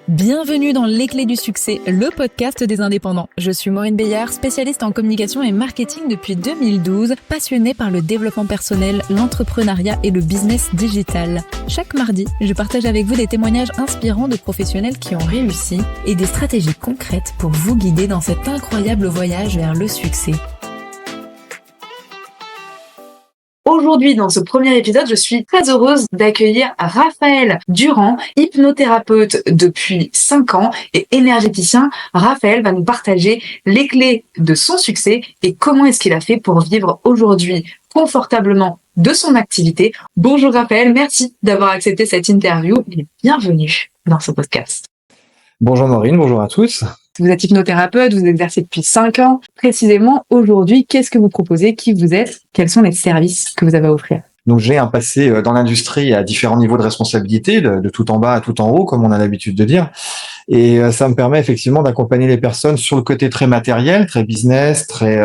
Bienvenue dans Les Clés du Succès, le podcast des indépendants. Je suis Maureen Beillard, spécialiste en communication et marketing depuis 2012, passionnée par le développement personnel, l'entrepreneuriat et le business digital. Chaque mardi, je partage avec vous des témoignages inspirants de professionnels qui ont réussi et des stratégies concrètes pour vous guider dans cet incroyable voyage vers le succès. Aujourd'hui, dans ce premier épisode, je suis très heureuse d'accueillir Raphaël Durand, hypnothérapeute depuis 5 ans et énergéticien. Raphaël va nous partager les clés de son succès et comment est-ce qu'il a fait pour vivre aujourd'hui confortablement de son activité. Bonjour Raphaël, merci d'avoir accepté cette interview et bienvenue dans ce podcast. Bonjour Maureen, bonjour à tous. Vous êtes hypnothérapeute, vous exercez depuis 5 ans. Précisément, aujourd'hui, qu'est-ce que vous proposez? Qui vous êtes? Quels sont les services que vous avez à offrir? Donc j'ai un passé dans l'industrie à différents niveaux de responsabilité, de tout en bas à tout en haut, comme on a l'habitude de dire. Et ça me permet effectivement d'accompagner les personnes sur le côté très matériel, très business, très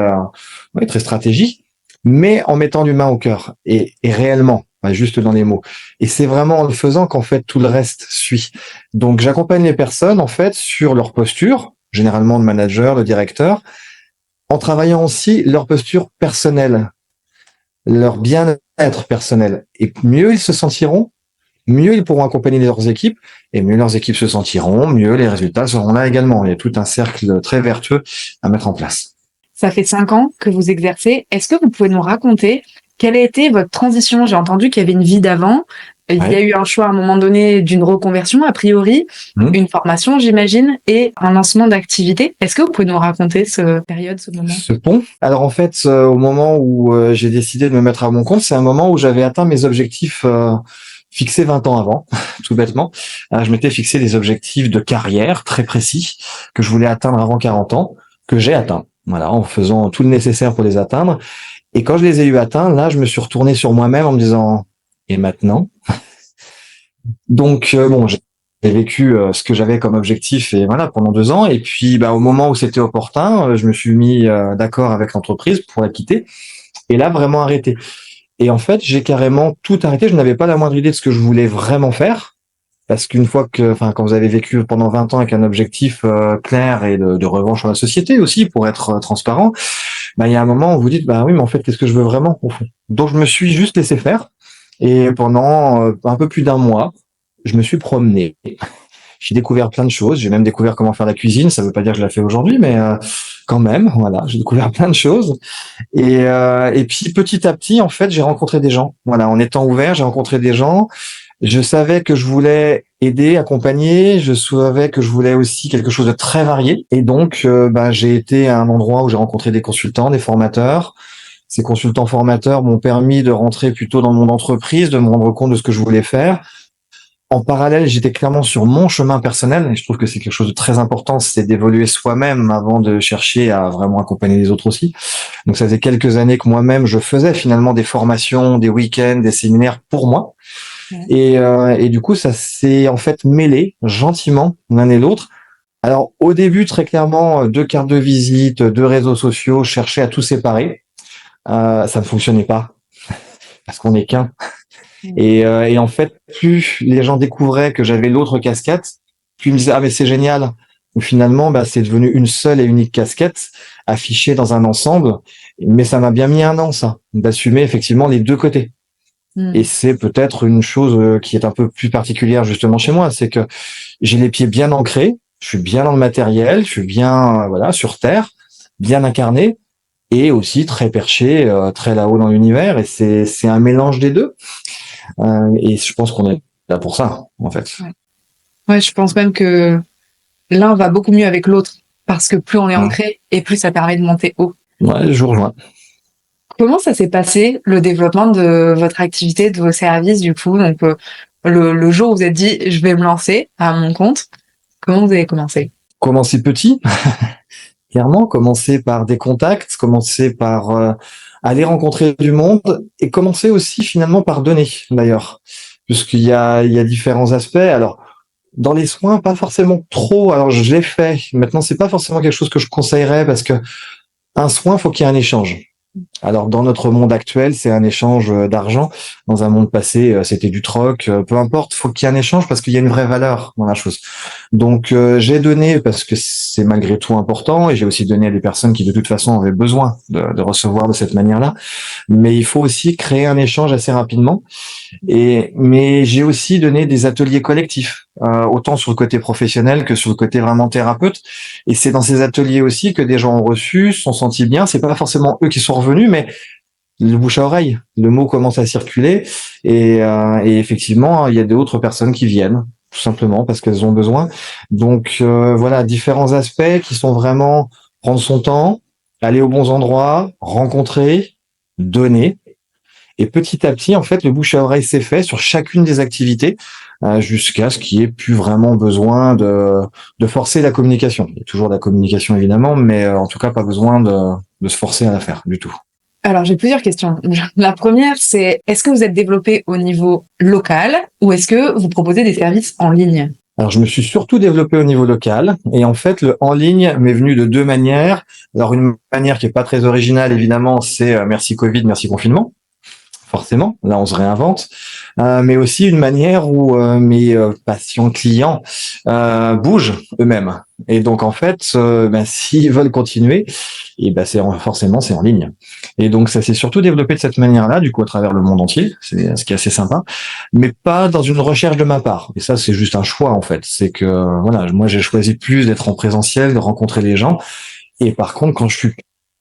stratégique, mais en mettant l'humain au cœur et réellement, pas juste dans les mots. Et c'est vraiment en le faisant qu'en fait tout le reste suit. Donc j'accompagne les personnes en fait sur leur posture, généralement de manager, de directeur, en travaillant aussi leur posture personnelle, leur bien-être personnel. Et mieux ils se sentiront, mieux ils pourront accompagner leurs équipes, et mieux leurs équipes se sentiront, mieux les résultats seront là également. Il y a tout un cercle très vertueux à mettre en place. Ça fait 5 ans que vous exercez. Est-ce que vous pouvez nous raconter quelle a été votre transition? J'ai entendu qu'il y avait une vie d'avant. Il y a eu un choix à un moment donné d'une reconversion, a priori, une formation, j'imagine, et un lancement d'activité. Est-ce que vous pouvez nous raconter cette période, ce moment? Ce pont. Alors en fait, au moment où j'ai décidé de me mettre à mon compte, c'est un moment où j'avais atteint mes objectifs fixés 20 ans avant, tout bêtement. Je m'étais fixé des objectifs de carrière très précis que je voulais atteindre avant 40 ans, que j'ai atteints. Voilà, en faisant tout le nécessaire pour les atteindre. Et quand je les ai eu atteints, là, je me suis retourné sur moi-même en me disant et maintenant? Donc j'ai vécu ce que j'avais comme objectif et voilà pendant 2 ans. Et puis au moment où c'était opportun, je me suis mis d'accord avec l'entreprise pour la quitter. Et là vraiment arrêté. Et en fait, j'ai carrément tout arrêté. Je n'avais pas la moindre idée de ce que je voulais vraiment faire. Parce qu'une fois quand vous avez vécu pendant 20 ans avec un objectif clair et de revanche sur la société aussi, pour être transparent, il y a un moment où vous dites, oui, mais en fait, qu'est-ce que je veux vraiment au fond? Donc, je me suis juste laissé faire. Et pendant un peu plus d'1 mois, je me suis promené. J'ai découvert plein de choses. J'ai même découvert comment faire la cuisine. Ça veut pas dire que je la fais aujourd'hui, mais quand même, voilà, j'ai découvert plein de choses. Et puis, petit à petit, en fait, j'ai rencontré des gens. Voilà, en étant ouvert, j'ai rencontré des gens. Je savais que je voulais aider, accompagner. Je savais que je voulais aussi quelque chose de très varié. Et donc, j'ai été à un endroit où j'ai rencontré des consultants, des formateurs. Ces consultants formateurs m'ont permis de rentrer plutôt dans le monde entreprise, de me rendre compte de ce que je voulais faire. En parallèle, j'étais clairement sur mon chemin personnel. Et je trouve que c'est quelque chose de très important, c'est d'évoluer soi-même avant de chercher à vraiment accompagner les autres aussi. Donc, ça faisait quelques années que moi-même, je faisais finalement des formations, des week-ends, des séminaires pour moi. Et du coup, ça s'est en fait mêlé gentiment l'un et l'autre. Alors, au début, très clairement, 2 cartes de visite, 2 réseaux sociaux, je cherchais à tout séparer. Ça ne fonctionnait pas parce qu'on n'est qu'un. Et en fait, plus les gens découvraient que j'avais l'autre casquette, plus ils me disaient mais c'est génial. Ou finalement, c'est devenu une seule et unique casquette affichée dans un ensemble. Mais ça m'a bien mis 1 an, ça, d'assumer effectivement les 2 côtés. Et c'est peut-être une chose qui est un peu plus particulière justement chez moi, c'est que j'ai les pieds bien ancrés, je suis bien dans le matériel, je suis bien sur terre, bien incarné, et aussi très perché, très là-haut dans l'univers. Et c'est un mélange des 2. Et je pense qu'on est là pour ça, en fait. Ouais, je pense même que l'un va beaucoup mieux avec l'autre, parce que plus on est ancré et plus ça permet de monter haut. Ouais, je vous rejoins. Comment ça s'est passé, le développement de votre activité, de vos services, du coup? Donc, le jour où vous êtes dit, je vais me lancer à mon compte, comment vous avez commencé? Commencer petit, clairement, commencer par des contacts, commencer par aller rencontrer du monde et commencer aussi finalement par donner, d'ailleurs. Puisqu'il y a différents aspects. Alors, dans les soins, pas forcément trop. Alors, je l'ai fait. Maintenant, c'est pas forcément quelque chose que je conseillerais parce que un soin, faut qu'il y ait un échange. Alors, dans notre monde actuel, c'est un échange d'argent. Dans un monde passé, c'était du troc. Peu importe, faut qu'il y ait un échange parce qu'il y a une vraie valeur dans la chose. Donc, j'ai donné parce que c'est malgré tout important et j'ai aussi donné à des personnes qui, de toute façon, avaient besoin de recevoir de cette manière-là. Mais il faut aussi créer un échange assez rapidement. Mais j'ai aussi donné des ateliers collectifs, autant sur le côté professionnel que sur le côté vraiment thérapeute. Et c'est dans ces ateliers aussi que des gens ont reçu, se sont sentis bien. C'est pas forcément eux qui sont revenus, mais le bouche à oreille, le mot commence à circuler. Et effectivement, il y a d'autres personnes qui viennent, tout simplement parce qu'elles ont besoin. Donc voilà, différents aspects qui sont vraiment prendre son temps, aller aux bons endroits, rencontrer, donner. Et petit à petit, en fait, le bouche à oreille s'est fait sur chacune des activités jusqu'à ce qu'il n'y ait plus vraiment besoin de forcer la communication. Il y a toujours de la communication, évidemment, mais en tout cas, pas besoin de se forcer à la faire du tout. Alors, j'ai plusieurs questions. La première, c'est est-ce que vous êtes développé au niveau local ou est-ce que vous proposez des services en ligne? Alors, je me suis surtout développé au niveau local. Et en fait, le en ligne m'est venu de deux manières. Alors, une manière qui est pas très originale, évidemment, c'est merci Covid, merci confinement. Forcément, là on se réinvente, mais aussi une manière où mes patients clients bougent eux-mêmes. Et donc en fait, s'ils veulent continuer, et forcément c'est en ligne. Et donc ça s'est surtout développé de cette manière-là, du coup à travers le monde entier, c'est ce qui est assez sympa, mais pas dans une recherche de ma part. Et ça c'est juste un choix en fait. C'est que voilà, moi j'ai choisi plus d'être en présentiel, de rencontrer les gens. Et par contre, quand je suis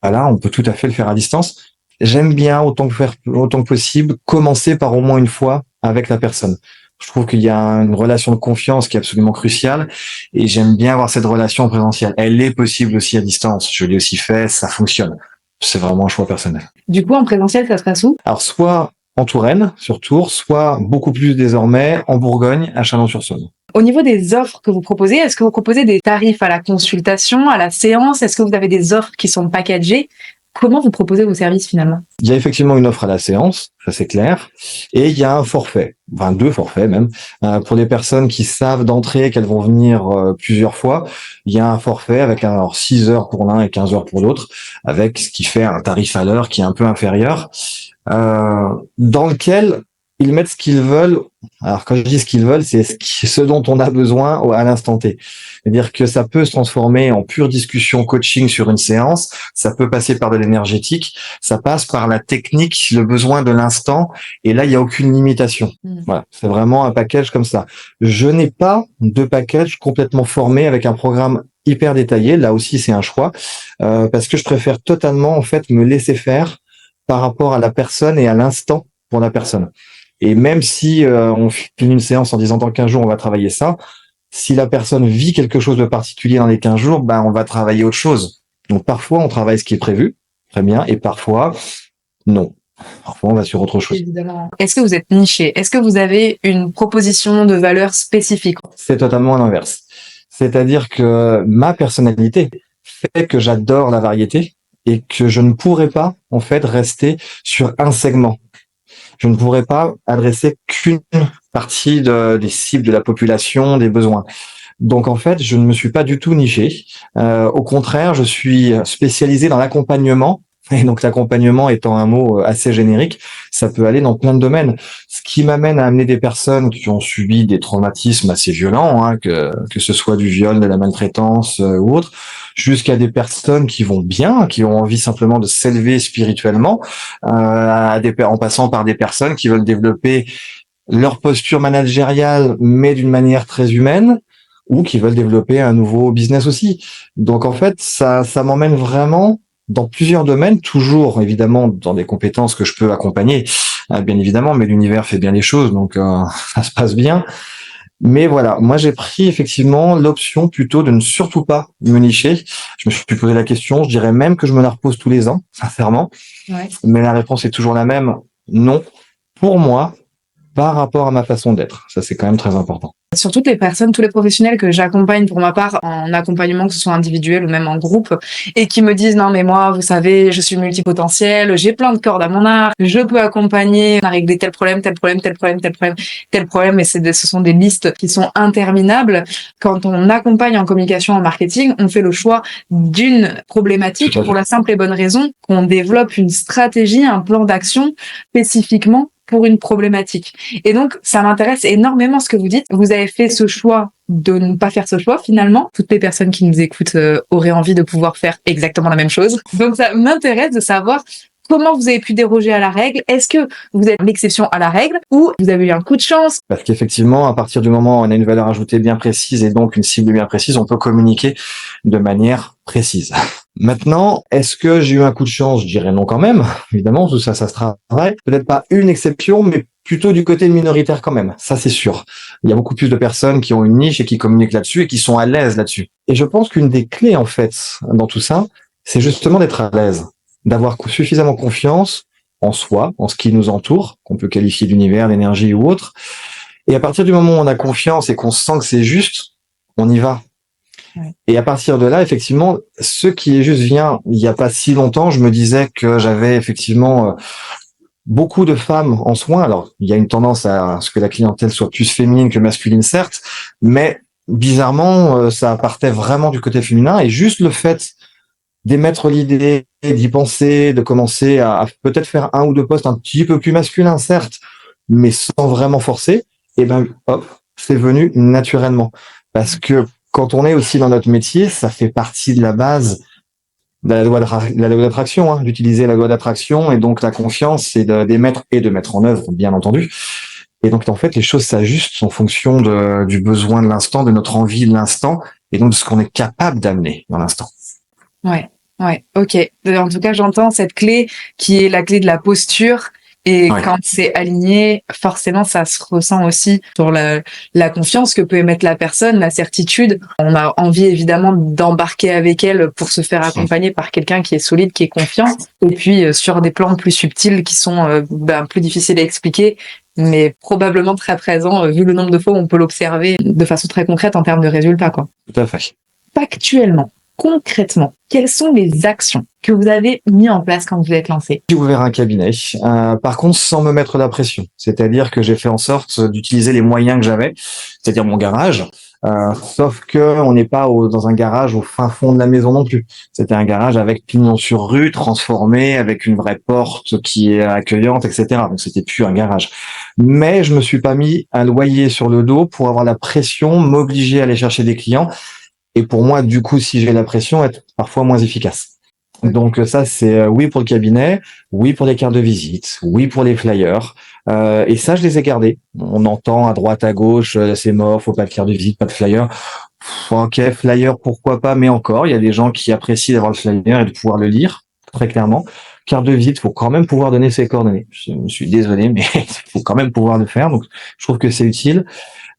pas là, on peut tout à fait le faire à distance. J'aime bien autant que possible commencer par au moins une fois avec la personne. Je trouve qu'il y a une relation de confiance qui est absolument cruciale et j'aime bien avoir cette relation en présentiel. Elle est possible aussi à distance. Je l'ai aussi fait, ça fonctionne. C'est vraiment un choix personnel. Du coup, en présentiel, ça se passe où? Alors soit en Touraine, sur Tours, soit beaucoup plus désormais en Bourgogne, à Chalon-sur-Saône. Au niveau des offres que vous proposez, est-ce que vous proposez des tarifs à la consultation, à la séance? Est-ce que vous avez des offres qui sont packagées? Comment vous proposez vos services finalement? Il y a effectivement une offre à la séance, ça c'est clair, et il y a un forfait, enfin 2 forfaits même, pour les personnes qui savent d'entrée qu'elles vont venir plusieurs fois. Il y a un forfait avec 6 heures pour l'un et 15 heures pour l'autre, avec ce qui fait un tarif à l'heure qui est un peu inférieur, dans lequel ils mettent ce qu'ils veulent. Alors quand je dis ce qu'ils veulent, c'est ce dont on a besoin à l'instant T. C'est-à-dire que ça peut se transformer en pure discussion coaching sur une séance, ça peut passer par de l'énergétique, ça passe par la technique, le besoin de l'instant, et là il n'y a aucune limitation. Voilà, c'est vraiment un package comme ça. Je n'ai pas de package complètement formé avec un programme hyper détaillé. Là aussi c'est un choix, parce que je préfère totalement en fait me laisser faire par rapport à la personne et à l'instant pour la personne. Et même si on finit une séance en disant dans 15 jours on va travailler ça, si la personne vit quelque chose de particulier dans les 15 jours, on va travailler autre chose. Donc parfois on travaille ce qui est prévu, très bien, et parfois non. Parfois on va sur autre chose. Évidemment. Est-ce que vous êtes niché? Est-ce que vous avez une proposition de valeur spécifique? C'est totalement l'inverse. C'est-à-dire que ma personnalité fait que j'adore la variété et que je ne pourrais pas en fait rester sur un segment. Je ne pourrais pas adresser qu'une partie des cibles de la population, des besoins. Donc en fait, je ne me suis pas du tout niché. Au contraire, je suis spécialisé dans l'accompagnement. Et donc l'accompagnement étant un mot assez générique, ça peut aller dans plein de domaines. Ce qui m'amène à amener des personnes qui ont subi des traumatismes assez violents, que ce soit du viol, de la maltraitance ou autre, jusqu'à des personnes qui vont bien, qui ont envie simplement de s'élever spirituellement, en passant par des personnes qui veulent développer leur posture managériale, mais d'une manière très humaine, ou qui veulent développer un nouveau business aussi. Donc en fait, ça m'emmène vraiment dans plusieurs domaines, toujours évidemment dans des compétences que je peux accompagner, bien évidemment, mais l'univers fait bien les choses, donc ça se passe bien. Mais voilà, moi j'ai pris effectivement l'option plutôt de ne surtout pas me nicher. Je me suis posé la question, je dirais même que je me la repose tous les ans, sincèrement. Ouais. Mais la réponse est toujours la même, non, pour moi, par rapport à ma façon d'être. Ça c'est quand même très important. Sur toutes les personnes, tous les professionnels que j'accompagne pour ma part en accompagnement, que ce soit individuel ou même en groupe, et qui me disent non mais moi, vous savez, je suis multipotentiel, j'ai plein de cordes à mon arc, je peux accompagner à régler tel problème, tel problème, tel problème, tel problème, tel problème, et ce sont des listes qui sont interminables. Quand on accompagne en communication, en marketing, on fait le choix d'une problématique pour la simple et bonne raison qu'on développe une stratégie, un plan d'action spécifiquement pour une problématique. Et donc, ça m'intéresse énormément ce que vous dites. Vous avez fait ce choix de ne pas faire ce choix, finalement. Toutes les personnes qui nous écoutent auraient envie de pouvoir faire exactement la même chose. Donc, ça m'intéresse de savoir comment vous avez pu déroger à la règle. Est-ce que vous êtes l'exception à la règle ou vous avez eu un coup de chance? Parce qu'effectivement, à partir du moment où on a une valeur ajoutée bien précise et donc une cible bien précise, on peut communiquer de manière précise. Maintenant, est-ce que j'ai eu un coup de chance? Je dirais non quand même. Évidemment, tout ça, ça se travaille. Peut-être pas une exception, mais plutôt du côté minoritaire quand même. Ça, c'est sûr. Il y a beaucoup plus de personnes qui ont une niche et qui communiquent là-dessus et qui sont à l'aise là-dessus. Et je pense qu'une des clés, en fait, dans tout ça, c'est justement d'être à l'aise, d'avoir suffisamment confiance en soi, en ce qui nous entoure, qu'on peut qualifier d'univers, d'énergie ou autre. Et à partir du moment où on a confiance et qu'on sent que c'est juste, on y va. Ouais. Et à partir de là, effectivement, ce qui est juste vient, il n'y a pas si longtemps, je me disais que j'avais effectivement beaucoup de femmes en soins. Alors, il y a une tendance à ce que la clientèle soit plus féminine que masculine, certes, mais bizarrement, ça partait vraiment du côté féminin. Et juste le fait d'émettre l'idée, d'y penser, de commencer à peut-être faire un ou deux postes un petit peu plus masculins, certes, mais sans vraiment forcer, et ben hop, c'est venu naturellement. Parce que quand on est aussi dans notre métier, ça fait partie de la base de la loi d'attraction, hein, d'utiliser la loi d'attraction, et donc la confiance, c'est d'émettre et de mettre en œuvre, bien entendu. Et donc en fait, les choses s'ajustent en fonction du besoin de l'instant, de notre envie de l'instant, et donc de ce qu'on est capable d'amener dans l'instant. Ouais, ok. En tout cas, j'entends cette clé qui est la clé de la posture. Et ouais. Quand c'est aligné, forcément, ça se ressent aussi sur la confiance que peut émettre la personne, la certitude. On a envie, évidemment, d'embarquer avec elle pour se faire accompagner par quelqu'un qui est solide, qui est confiant. Et puis, sur des plans plus subtils qui sont plus difficiles à expliquer, mais probablement très présents, vu le nombre de fois où on peut l'observer de façon très concrète en termes de résultats, quoi. Tout à fait. Factuellement, concrètement, quelles sont les actions que vous avez mis en place quand vous êtes lancé? J'ai ouvert un cabinet, par contre sans me mettre la pression. C'est-à-dire que j'ai fait en sorte d'utiliser les moyens que j'avais, c'est-à-dire mon garage. Sauf que on n'est pas dans un garage au fin fond de la maison non plus. C'était un garage avec pignon sur rue, transformé, avec une vraie porte qui est accueillante, etc. Donc c'était plus un garage. Mais je me suis pas mis un loyer sur le dos pour avoir la pression, m'obliger à aller chercher des clients. Et pour moi, du coup, si j'ai la pression, être parfois moins efficace. Donc ça, c'est oui pour le cabinet, oui pour les cartes de visite, oui pour les flyers. Et ça, je les ai gardés. On entend à droite, à gauche, c'est mort, faut pas de carte de visite, pas de flyer. Ok, flyer, pourquoi pas, mais encore, il y a des gens qui apprécient d'avoir le flyer et de pouvoir le lire, très clairement. Carte de visite, faut quand même pouvoir donner ses coordonnées. Je suis désolé, mais il faut quand même pouvoir le faire. Donc, je trouve que c'est utile.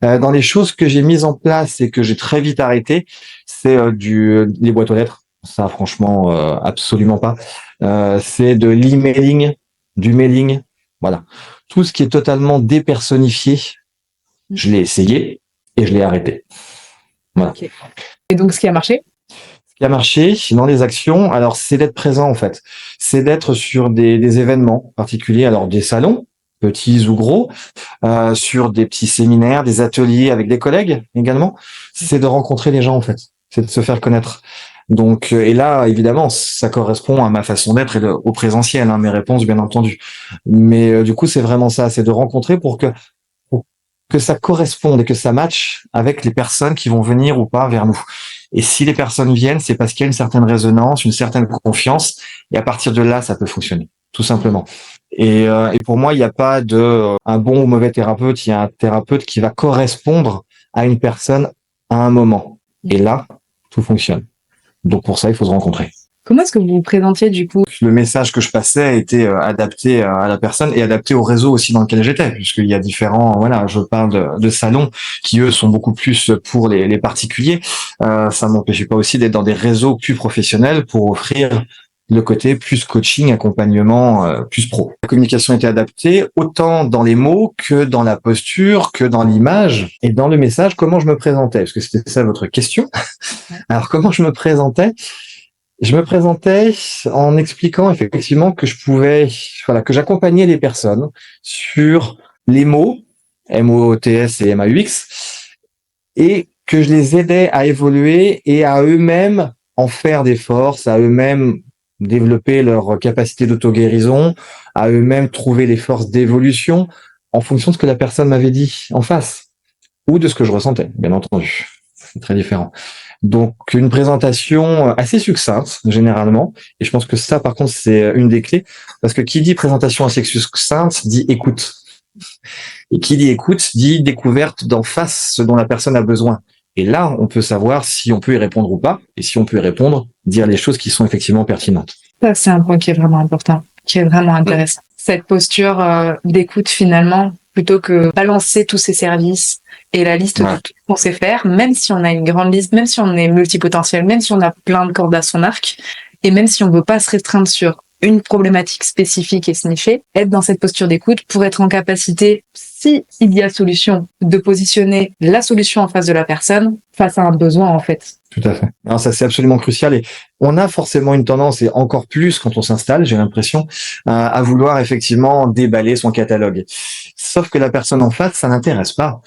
Dans les choses que j'ai mises en place et que j'ai très vite arrêté, c'est les boîtes aux lettres. Ça, franchement, absolument pas. C'est de l'emailing, du mailing. Voilà. Tout ce qui est totalement dépersonnifié, je l'ai essayé et je l'ai arrêté. Voilà. Okay. Et donc, ce qui a marché? Ce qui a marché dans les actions, alors, c'est d'être présent, en fait. C'est d'être sur des événements particuliers, alors des salons, petits ou gros, sur des petits séminaires, des ateliers avec des collègues également. C'est de rencontrer les gens, en fait. C'est de se faire connaître. Donc, et là, évidemment, ça correspond à ma façon d'être et au présentiel, hein, mes réponses, bien entendu. Mais du coup, c'est vraiment ça, c'est de rencontrer pour que ça corresponde et que ça matche avec les personnes qui vont venir ou pas vers nous. Et si les personnes viennent, c'est parce qu'il y a une certaine résonance, une certaine confiance, et à partir de là, ça peut fonctionner, tout simplement. Et pour moi, il n'y a pas un bon ou mauvais thérapeute, il y a un thérapeute qui va correspondre à une personne à un moment. Et là, tout fonctionne. Donc pour ça, il faut se rencontrer. Comment est-ce que vous vous présentiez du coup? Le message que je passais était adapté à la personne et adapté au réseau aussi dans lequel j'étais, puisqu'il y a différents, voilà, je parle de salons qui eux sont beaucoup plus pour les particuliers. Ça m'empêchait pas aussi d'être dans des réseaux plus professionnels pour offrir le côté plus coaching, accompagnement, plus pro. La communication était adaptée autant dans les mots que dans la posture, que dans l'image et dans le message, comment je me présentais, parce que c'était ça votre question. Alors, comment je me présentais? Je me présentais en expliquant effectivement que je pouvais, voilà, que j'accompagnais les personnes sur les mots, MOTS et MAUX, et que je les aidais à évoluer et à eux-mêmes en faire des forces, à eux-mêmes développer leur capacité d'auto-guérison, à eux-mêmes trouver les forces d'évolution en fonction de ce que la personne m'avait dit en face ou de ce que je ressentais, bien entendu. C'est très différent. Donc, une présentation assez succincte, généralement. Et je pense que ça, par contre, c'est une des clés. Parce que qui dit présentation assez succincte dit écoute. Et qui dit écoute dit découverte d'en face ce dont la personne a besoin. Et là, on peut savoir si on peut y répondre ou pas. Et si on peut y répondre, dire les choses qui sont effectivement pertinentes. Ça, c'est un point qui est vraiment important, qui est vraiment intéressant. Cette posture d'écoute finalement, plutôt que balancer tous ces services et la liste de tout ce qu'on sait faire, même si on a une grande liste, même si on est multipotentiel, même si on a plein de cordes à son arc, et même si on ne veut pas se restreindre sur une problématique spécifique et se nicher, être dans cette posture d'écoute pour être en capacité, si il y a solution, de positionner la solution en face de la personne, face à un besoin en fait. Tout à fait. Alors ça, c'est absolument crucial et on a forcément une tendance, et encore plus quand on s'installe, j'ai l'impression, à vouloir effectivement déballer son catalogue. Sauf que la personne en face, ça n'intéresse pas.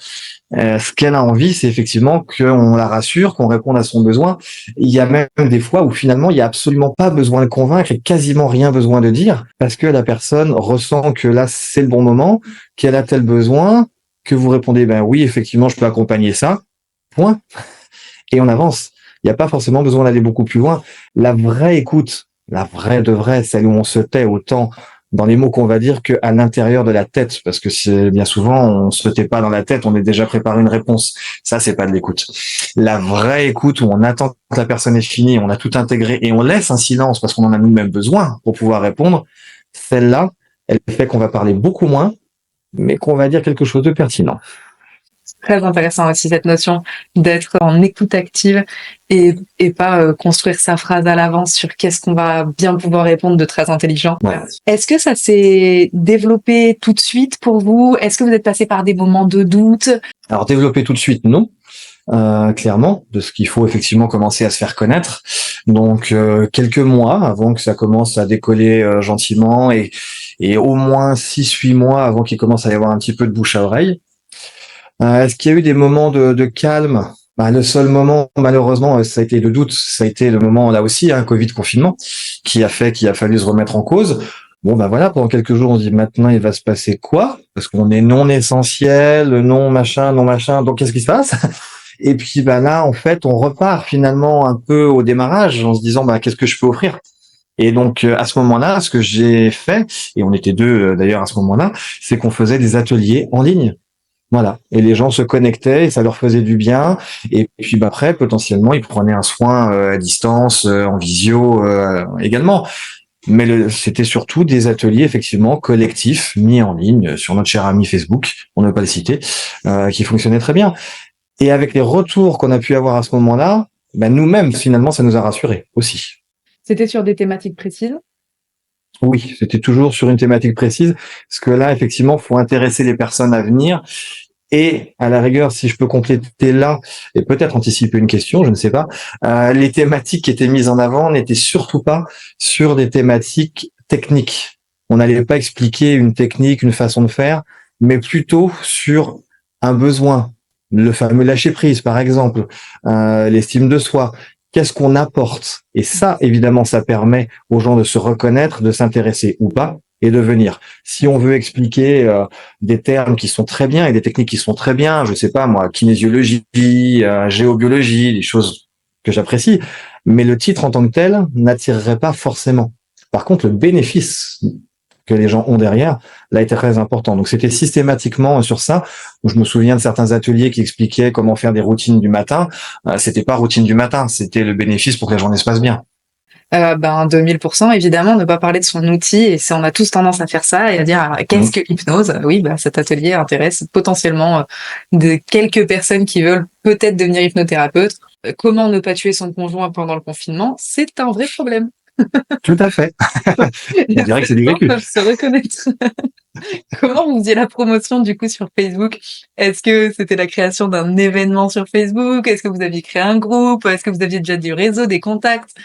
Ce qu'elle a envie, c'est effectivement qu'on la rassure, qu'on réponde à son besoin. Il y a même des fois où finalement, il n'y a absolument pas besoin de convaincre et quasiment rien besoin de dire parce que la personne ressent que là, c'est le bon moment, qu'elle a tel besoin, que vous répondez, ben oui, effectivement, je peux accompagner ça. Point. Et on avance. Il n'y a pas forcément besoin d'aller beaucoup plus loin. La vraie écoute, la vraie de vraie, celle où on se tait autant dans les mots qu'on va dire qu'à l'intérieur de la tête, parce que c'est bien souvent, on se tait pas dans la tête, on est déjà préparé une réponse. Ça, c'est pas de l'écoute. La vraie écoute où on attend que la personne est finie, on a tout intégré et on laisse un silence parce qu'on en a nous-mêmes besoin pour pouvoir répondre, celle-là, elle fait qu'on va parler beaucoup moins, mais qu'on va dire quelque chose de pertinent. Très intéressant aussi cette notion d'être en écoute active et pas construire sa phrase à l'avance sur qu'est-ce qu'on va bien pouvoir répondre de très intelligent. Ouais. Est-ce que ça s'est développé tout de suite pour vous? Est-ce que vous êtes passé par des moments de doute? Alors développer tout de suite, non. Clairement, de ce qu'il faut effectivement commencer à se faire connaître. Donc quelques mois avant que ça commence à décoller gentiment et au moins 6-8 mois avant qu'il commence à y avoir un petit peu de bouche à oreille. Est-ce qu'il y a eu des moments de calme? Le seul moment, malheureusement, ça a été de doute. Ça a été le moment, là aussi, Covid confinement, qui a fait qu'il a fallu se remettre en cause. Bon, voilà, pendant quelques jours, on dit maintenant, il va se passer quoi? Parce qu'on est non essentiel, non machin. Donc, qu'est-ce qui se passe? Et puis, là, en fait, on repart finalement un peu au démarrage en se disant, qu'est-ce que je peux offrir? Et donc, à ce moment-là, ce que j'ai fait, et on était deux d'ailleurs à ce moment-là, c'est qu'on faisait des ateliers en ligne. Voilà. Et les gens se connectaient et ça leur faisait du bien. Et puis après, potentiellement, ils prenaient un soin à distance, en visio également. Mais c'était surtout des ateliers effectivement collectifs mis en ligne sur notre cher ami Facebook, on ne veut pas le citer, qui fonctionnaient très bien. Et avec les retours qu'on a pu avoir à ce moment-là, nous-mêmes finalement, ça nous a rassurés aussi. C'était sur des thématiques précises? Oui, c'était toujours sur une thématique précise, parce que là, effectivement, faut intéresser les personnes à venir. Et à la rigueur, si je peux compléter là, et peut-être anticiper une question, je ne sais pas, les thématiques qui étaient mises en avant n'étaient surtout pas sur des thématiques techniques. On n'allait pas expliquer une technique, une façon de faire, mais plutôt sur un besoin. Le fameux lâcher prise, par exemple, l'estime de soi. Qu'est-ce qu'on apporte? Et ça, évidemment, ça permet aux gens de se reconnaître, de s'intéresser ou pas, et de venir. Si on veut expliquer des termes qui sont très bien et des techniques qui sont très bien, je sais pas moi, kinésiologie, géobiologie, des choses que j'apprécie, mais le titre en tant que tel n'attirerait pas forcément. Par contre, le bénéfice que les gens ont derrière, là, était très important. Donc, c'était systématiquement sur ça. Je me souviens de certains ateliers qui expliquaient comment faire des routines du matin. C'était pas routine du matin, c'était le bénéfice pour que la journée se passe bien. 2000%, évidemment, ne pas parler de son outil, et on a tous tendance à faire ça et à dire qu'est-ce que l'hypnose? Oui, cet atelier intéresse potentiellement de quelques personnes qui veulent peut-être devenir hypnothérapeute. Comment ne pas tuer son conjoint pendant le confinement? C'est un vrai problème. Tout à fait. On dirait que c'est du Les gens vécu. peuvent se reconnaître. Comment vous faisiez la promotion du coup sur Facebook? Est-ce que c'était la création d'un événement sur Facebook? Est-ce que vous aviez créé un groupe? Est-ce que vous aviez déjà du réseau, des contacts?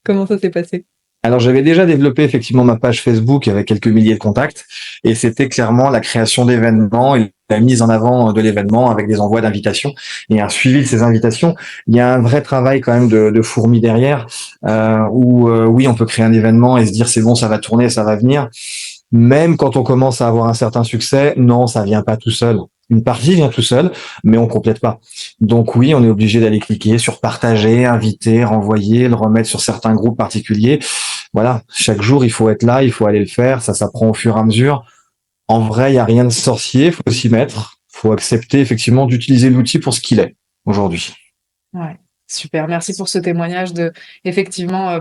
Comment ça s'est passé? Alors j'avais déjà développé effectivement ma page Facebook avec quelques milliers de contacts et c'était clairement la création d'événements et la mise en avant de l'événement avec des envois d'invitations et un suivi de ces invitations. Il y a un vrai travail quand même de fourmi derrière où oui on peut créer un événement et se dire c'est bon ça va tourner, ça va venir. Même quand on commence à avoir un certain succès, non, ça vient pas tout seul. Une partie vient tout seul, mais on complète pas. Donc oui, on est obligé d'aller cliquer sur partager, inviter, renvoyer, le remettre sur certains groupes particuliers. Voilà, chaque jour, il faut être là, il faut aller le faire, ça s'apprend au fur et à mesure. En vrai, il n'y a rien de sorcier, faut s'y mettre, faut accepter effectivement d'utiliser l'outil pour ce qu'il est aujourd'hui. Ouais, super. Merci pour ce témoignage de, effectivement,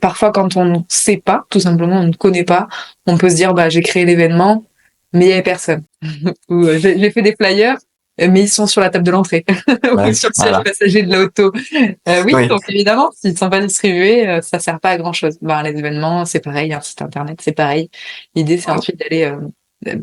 parfois quand on ne sait pas, tout simplement, on ne connaît pas, on peut se dire, bah, j'ai créé l'événement, mais il y avait personne. Ou j'ai fait des flyers, mais ils sont sur la table de l'entrée ou Ouais, sur le siège voilà. passager de l'auto. Oui, Oui, donc évidemment, s'ils ne sont pas distribués, ça sert pas à grand chose. Ben, les événements, c'est pareil, un site internet, c'est pareil. L'idée, c'est ensuite d'aller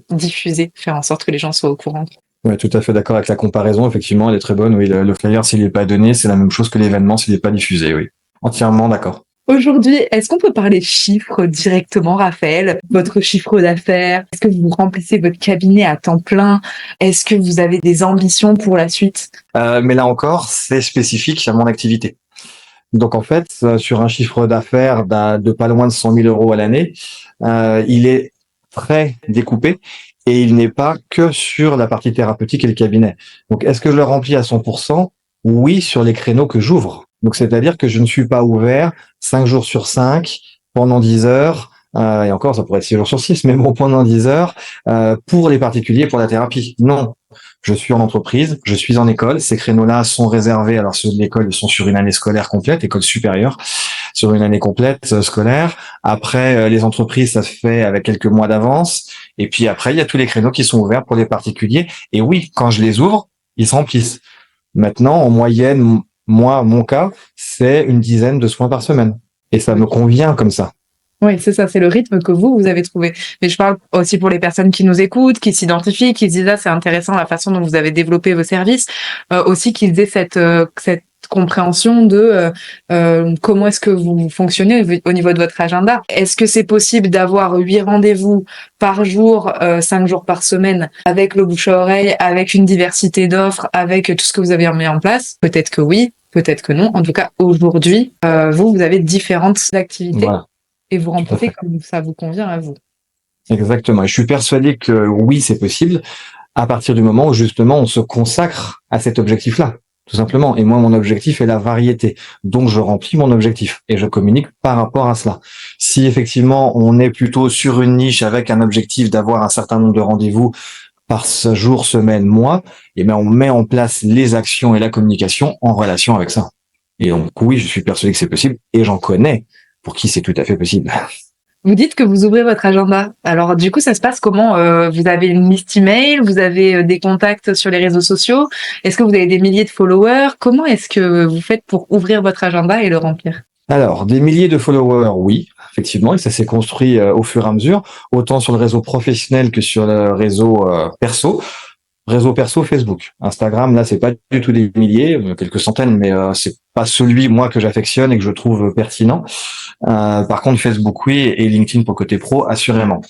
diffuser, faire en sorte que les gens soient au courant. ouais, tout à fait d'accord avec la comparaison. Effectivement, elle est très bonne. Oui, le flyer, s'il n'est pas donné, c'est la même chose que l'événement s'il n'est pas diffusé. Oui, entièrement d'accord. Aujourd'hui, est-ce qu'on peut parler chiffres directement, Raphaël? Votre chiffre d'affaires? Est-ce que vous remplissez votre cabinet à temps plein? Est-ce que vous avez des ambitions pour la suite? Mais là encore, c'est spécifique à mon activité. Donc en fait, sur un chiffre d'affaires de pas loin de 100 000 euros à l'année, il est très découpé et il n'est pas que sur la partie thérapeutique et le cabinet. Donc est-ce que je le remplis à 100%? Oui, sur les créneaux que j'ouvre. Donc c'est-à-dire que je ne suis pas ouvert 5 jours sur 5 pendant 10 heures. Et encore, ça pourrait être 6 jours sur 6, mais bon, pendant 10 heures, pour les particuliers, pour la thérapie. Non, je suis en entreprise, je suis en école. Ces créneaux-là sont réservés. Alors ceux de l'école, ils sont sur une année scolaire complète, école supérieure, sur une année complète scolaire. Après, les entreprises, ça se fait avec quelques mois d'avance. Et puis après, il y a tous les créneaux qui sont ouverts pour les particuliers. Et oui, quand je les ouvre, ils se remplissent. Maintenant, en moyenne, moi, mon cas, c'est une dizaine de soins par semaine. Et ça me convient comme ça. Oui, c'est ça, c'est le rythme que vous avez trouvé. Mais je parle aussi pour les personnes qui nous écoutent, qui s'identifient, qui se disent, ah, c'est intéressant la façon dont vous avez développé vos services, aussi qu'ils aient cette compréhension de comment est-ce que vous fonctionnez au niveau de votre agenda. Est-ce que c'est possible d'avoir 8 rendez-vous par jour, 5 jours par semaine, avec le bouche à oreille, avec une diversité d'offres, avec tout ce que vous avez mis en place? Peut-être que oui, peut-être que non. En tout cas, aujourd'hui, vous avez différentes activités. Voilà, Et vous tout à remplissez fait. comme ça vous convient à vous. Exactement. Et je suis persuadé que oui, c'est possible à partir du moment où justement on se consacre à cet objectif-là, tout simplement. Et moi, mon objectif est la variété. Donc, je remplis mon objectif et je communique par rapport à cela. Si effectivement on est plutôt sur une niche avec un objectif d'avoir un certain nombre de rendez-vous par jour, semaine, mois, eh bien, on met en place les actions et la communication en relation avec ça. Et donc, oui, je suis persuadé que c'est possible et j'en connais pour qui c'est tout à fait possible. Vous dites que vous ouvrez votre agenda. Alors du coup, ça se passe comment? Vous avez une liste email, vous avez des contacts sur les réseaux sociaux. Est-ce que vous avez des milliers de followers? Comment est-ce que vous faites pour ouvrir votre agenda et le remplir? Alors, des milliers de followers, oui, effectivement, et ça s'est construit au fur et à mesure, autant sur le réseau professionnel que sur le réseau perso. Réseau perso, Facebook. Instagram, là, c'est pas du tout des milliers, quelques centaines, mais c'est pas celui, moi, que j'affectionne et que je trouve pertinent. Par contre, Facebook, oui, et LinkedIn pour côté pro, assurément.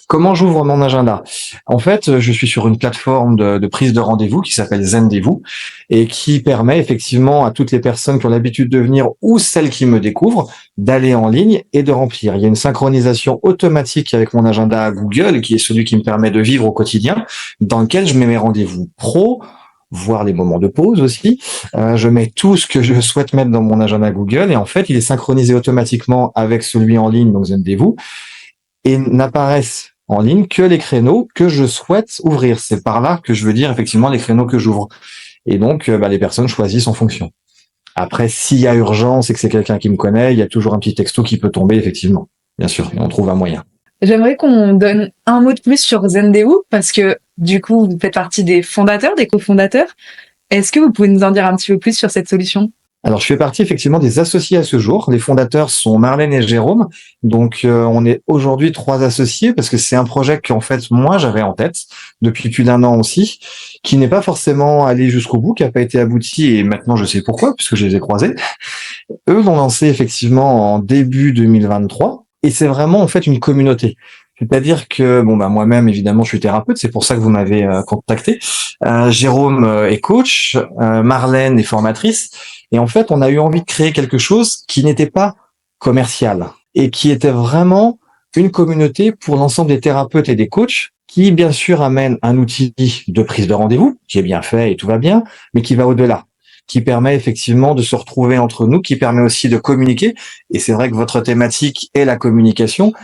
Comment j'ouvre mon agenda? En fait, je suis sur une plateforme de prise de rendez-vous qui s'appelle Zendez-vous et qui permet effectivement à toutes les personnes qui ont l'habitude de venir ou celles qui me découvrent d'aller en ligne et de remplir. Il y a une synchronisation automatique avec mon agenda Google qui est celui qui me permet de vivre au quotidien, dans lequel je mets mes rendez-vous pro, voire les moments de pause aussi. Je mets tout ce que je souhaite mettre dans mon agenda Google et en fait, il est synchronisé automatiquement avec celui en ligne, donc Zendez-vous, et n'apparaissent en ligne que les créneaux que je souhaite ouvrir. C'est par là que je veux dire effectivement les créneaux que j'ouvre. Et donc, les personnes choisissent en fonction. Après, s'il y a urgence et que c'est quelqu'un qui me connaît, il y a toujours un petit texto qui peut tomber, effectivement. Bien sûr, et on trouve un moyen. J'aimerais qu'on donne un mot de plus sur Zendeo parce que du coup, vous faites partie des fondateurs, des cofondateurs. Est-ce que vous pouvez nous en dire un petit peu plus sur cette solution? Alors, je fais partie effectivement des associés à ce jour. Les fondateurs sont Marlène et Jérôme. Donc, on est aujourd'hui 3 associés parce que c'est un projet qu'en fait, moi, j'avais en tête depuis plus d'1 an aussi, qui n'est pas forcément allé jusqu'au bout, qui n'a pas été abouti et maintenant je sais pourquoi, puisque je les ai croisés. Eux l'ont lancé effectivement en début 2023 et c'est vraiment en fait une communauté. C'est-à-dire que bon bah moi-même évidemment je suis thérapeute, c'est pour ça que vous m'avez contacté. Jérôme est coach, Marlène est formatrice et en fait on a eu envie de créer quelque chose qui n'était pas commercial et qui était vraiment une communauté pour l'ensemble des thérapeutes et des coachs qui bien sûr amène un outil de prise de rendez-vous qui est bien fait et tout va bien, mais qui va au-delà, qui permet effectivement de se retrouver entre nous, qui permet aussi de communiquer. Et c'est vrai que votre thématique est la communication.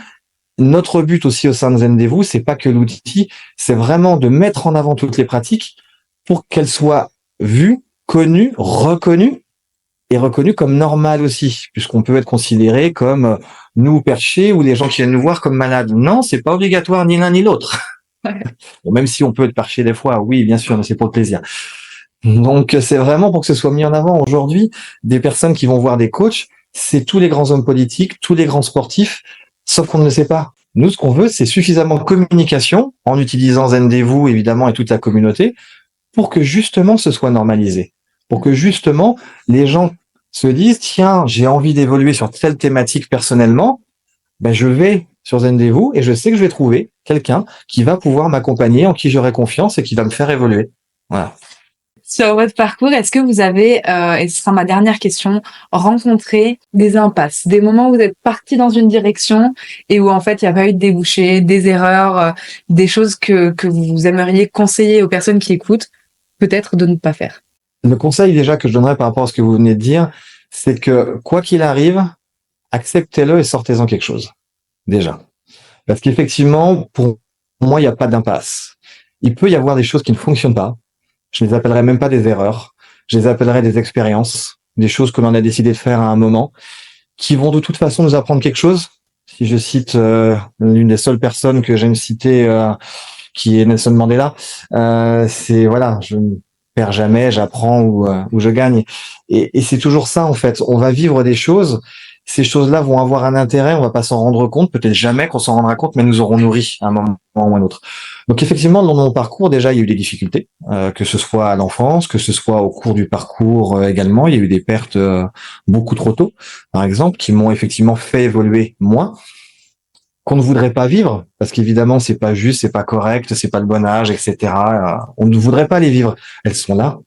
Notre but aussi au sein de Zendez-vous, c'est pas que l'outil, c'est vraiment de mettre en avant toutes les pratiques pour qu'elles soient vues, connues, reconnues et reconnues comme normales aussi, puisqu'on peut être considéré comme nous perchés ou les gens qui viennent nous voir comme malades. Non, c'est pas obligatoire ni l'un ni l'autre. Ouais. Bon, même si on peut être perché des fois, oui, bien sûr, mais c'est pour le plaisir. Donc, c'est vraiment pour que ce soit mis en avant aujourd'hui, des personnes qui vont voir des coachs, c'est tous les grands hommes politiques, tous les grands sportifs, sauf qu'on ne le sait pas. Nous, ce qu'on veut, c'est suffisamment de communication, en utilisant Zendez-vous, évidemment, et toute la communauté, pour que justement ce soit normalisé. Pour que justement, les gens se disent, tiens, j'ai envie d'évoluer sur telle thématique personnellement, ben, je vais sur Zendez-vous et je sais que je vais trouver quelqu'un qui va pouvoir m'accompagner, en qui j'aurai confiance et qui va me faire évoluer. Voilà. Sur votre parcours, est-ce que vous avez, et ce sera ma dernière question, rencontré des impasses, des moments où vous êtes parti dans une direction et où en fait il n'y a pas eu de débouché, des erreurs, des choses que vous aimeriez conseiller aux personnes qui écoutent, peut-être de ne pas faire? Le conseil déjà que je donnerais par rapport à ce que vous venez de dire, c'est que quoi qu'il arrive, acceptez-le et sortez-en quelque chose. Déjà. Parce qu'effectivement, pour moi, il n'y a pas d'impasse. Il peut y avoir des choses qui ne fonctionnent pas. Je les appellerai même pas des erreurs. Je les appellerai des expériences, des choses que l'on a décidé de faire à un moment, qui vont de toute façon nous apprendre quelque chose. Si je cite l'une des seules personnes que j'aime citer, qui est Nelson Mandela, c'est voilà, je ne perds jamais, j'apprends ou je gagne. Et c'est toujours ça en fait. On va vivre des choses. Ces choses-là vont avoir un intérêt, on va pas s'en rendre compte, peut-être jamais qu'on s'en rendra compte, mais nous aurons nourri à un moment ou à un autre. Donc effectivement, dans mon parcours, déjà, il y a eu des difficultés, que ce soit à l'enfance, que ce soit au cours du parcours également. Il y a eu des pertes beaucoup trop tôt, par exemple, qui m'ont effectivement fait évoluer moi, qu'on ne voudrait pas vivre, parce qu'évidemment, c'est pas juste, c'est pas correct, c'est pas le bon âge, etc. On ne voudrait pas les vivre. Elles sont là.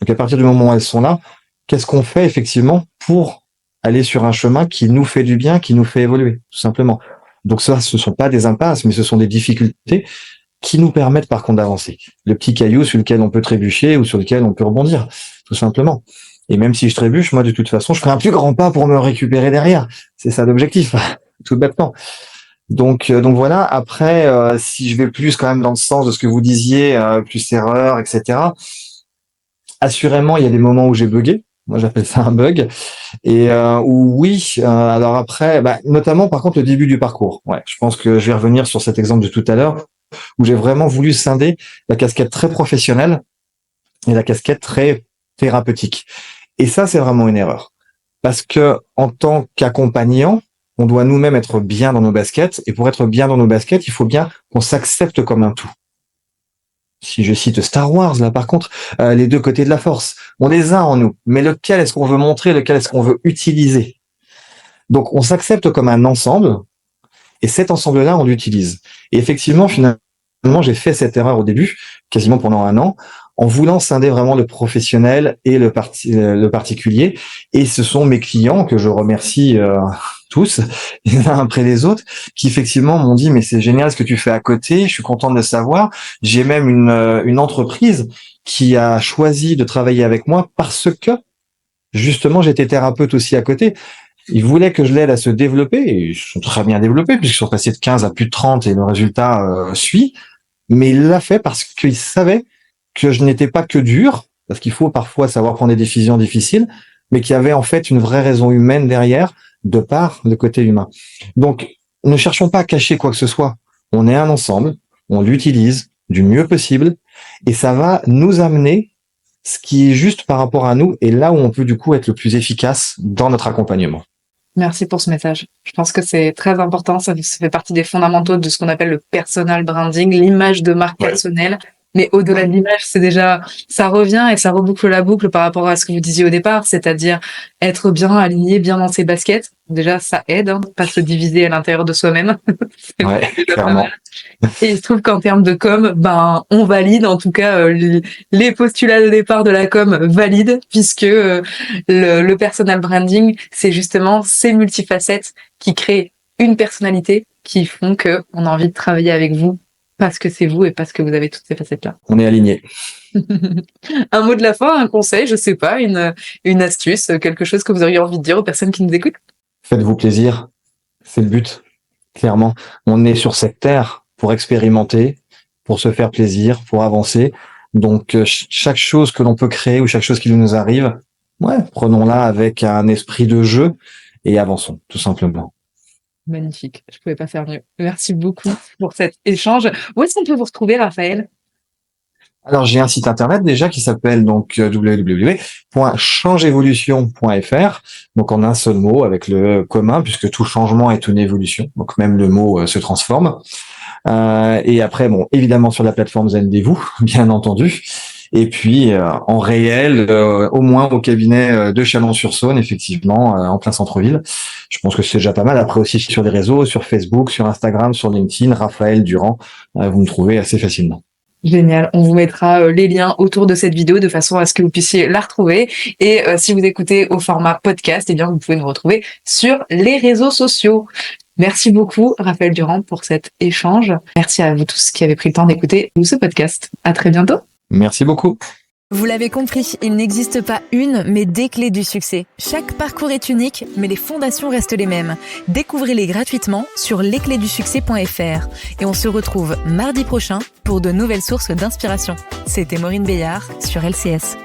Donc à partir du moment où elles sont là, qu'est-ce qu'on fait effectivement pour aller sur un chemin qui nous fait du bien, qui nous fait évoluer, tout simplement. Donc ça, ce sont pas des impasses, mais ce sont des difficultés qui nous permettent par contre d'avancer. Le petit caillou sur lequel on peut trébucher ou sur lequel on peut rebondir, tout simplement. Et même si je trébuche, moi de toute façon, je ferai un plus grand pas pour me récupérer derrière. C'est ça l'objectif, tout bêtement. Donc voilà. Après, si je vais plus quand même dans le sens de ce que vous disiez, plus erreur, etc. Assurément, il y a des moments où j'ai bugué. Moi, j'appelle ça un bug. Et où oui. Alors après, notamment par contre le début du parcours. Ouais, je pense que je vais revenir sur cet exemple de tout à l'heure où j'ai vraiment voulu scinder la casquette très professionnelle et la casquette très thérapeutique. Et ça, c'est vraiment une erreur. Parce que en tant qu'accompagnant, on doit nous-mêmes être bien dans nos baskets. Et pour être bien dans nos baskets, il faut bien qu'on s'accepte comme un tout. Si je cite Star Wars, là, par contre, les deux côtés de la force, on les a en nous. Mais lequel est-ce qu'on veut montrer, lequel est-ce qu'on veut utiliser? Donc, on s'accepte comme un ensemble, et cet ensemble-là, on l'utilise. Et effectivement, finalement, j'ai fait cette erreur au début, quasiment pendant 1 an, en voulant scinder vraiment le professionnel et le particulier. Et ce sont mes clients, que je remercie tous, les uns après les autres, qui effectivement m'ont dit, mais c'est génial ce que tu fais à côté, je suis content de le savoir. J'ai même une entreprise qui a choisi de travailler avec moi parce que, justement, j'étais thérapeute aussi à côté. Ils voulaient que je l'aide à se développer, et ils sont très bien développés, puisqu'ils sont passés de 15 à plus de 30, et le résultat suit. Mais il l'a fait parce qu'il savait que je n'étais pas que dur, parce qu'il faut parfois savoir prendre des décisions difficiles, mais qu'il y avait en fait une vraie raison humaine derrière, de par le côté humain. Donc, ne cherchons pas à cacher quoi que ce soit. On est un ensemble, on l'utilise du mieux possible, et ça va nous amener ce qui est juste par rapport à nous et là où on peut du coup être le plus efficace dans notre accompagnement. Merci pour ce message. Je pense que c'est très important. Ça fait partie des fondamentaux de ce qu'on appelle le personal branding, l'image de marque personnelle. Mais au-delà de l'image, c'est déjà, ça revient et ça reboucle la boucle par rapport à ce que vous disiez au départ, c'est-à-dire être bien aligné, bien dans ses baskets. Déjà, ça aide, hein, pas se diviser à l'intérieur de soi-même. Ouais, clairement. Et il se trouve qu'en termes de com, on valide, en tout cas, les postulats de départ de la com valident, puisque le personal branding, c'est justement ces multifacettes qui créent une personnalité qui font que on a envie de travailler avec vous parce que c'est vous et parce que vous avez toutes ces facettes-là. On est aligné. Un mot de la fin, un conseil, je sais pas, une astuce, quelque chose que vous auriez envie de dire aux personnes qui nous écoutent? Faites-vous plaisir. C'est le but. Clairement. On est sur cette terre pour expérimenter, pour se faire plaisir, pour avancer. Donc, chaque chose que l'on peut créer ou chaque chose qui nous arrive, prenons-la avec un esprit de jeu et avançons, tout simplement. Magnifique, je pouvais pas faire mieux. Merci beaucoup pour cet échange. Où est-ce qu'on peut vous retrouver, Raphaël? Alors, j'ai un site internet déjà qui s'appelle donc www.changeevolution.fr, donc en un seul mot avec le commun puisque tout changement est une évolution, donc même le mot se transforme. Et après, évidemment sur la plateforme Zendez-vous, bien entendu. Et puis en réel, au moins au cabinet de Chalon-sur-Saône, effectivement, en plein centre-ville. Je pense que c'est déjà pas mal. Après aussi sur les réseaux, sur Facebook, sur Instagram, sur LinkedIn, Raphaël Durand, vous me trouvez assez facilement. Génial. On vous mettra les liens autour de cette vidéo de façon à ce que vous puissiez la retrouver. Et si vous écoutez au format podcast, eh bien, vous pouvez nous retrouver sur les réseaux sociaux. Merci beaucoup, Raphaël Durand, pour cet échange. Merci à vous tous qui avez pris le temps d'écouter ce podcast. À très bientôt. Merci beaucoup. Vous l'avez compris, il n'existe pas une, mais des clés du succès. Chaque parcours est unique, mais les fondations restent les mêmes. Découvrez-les gratuitement sur lesclésdusuccès.fr. Et on se retrouve mardi prochain pour de nouvelles sources d'inspiration. C'était Maureen Béillard sur LCS.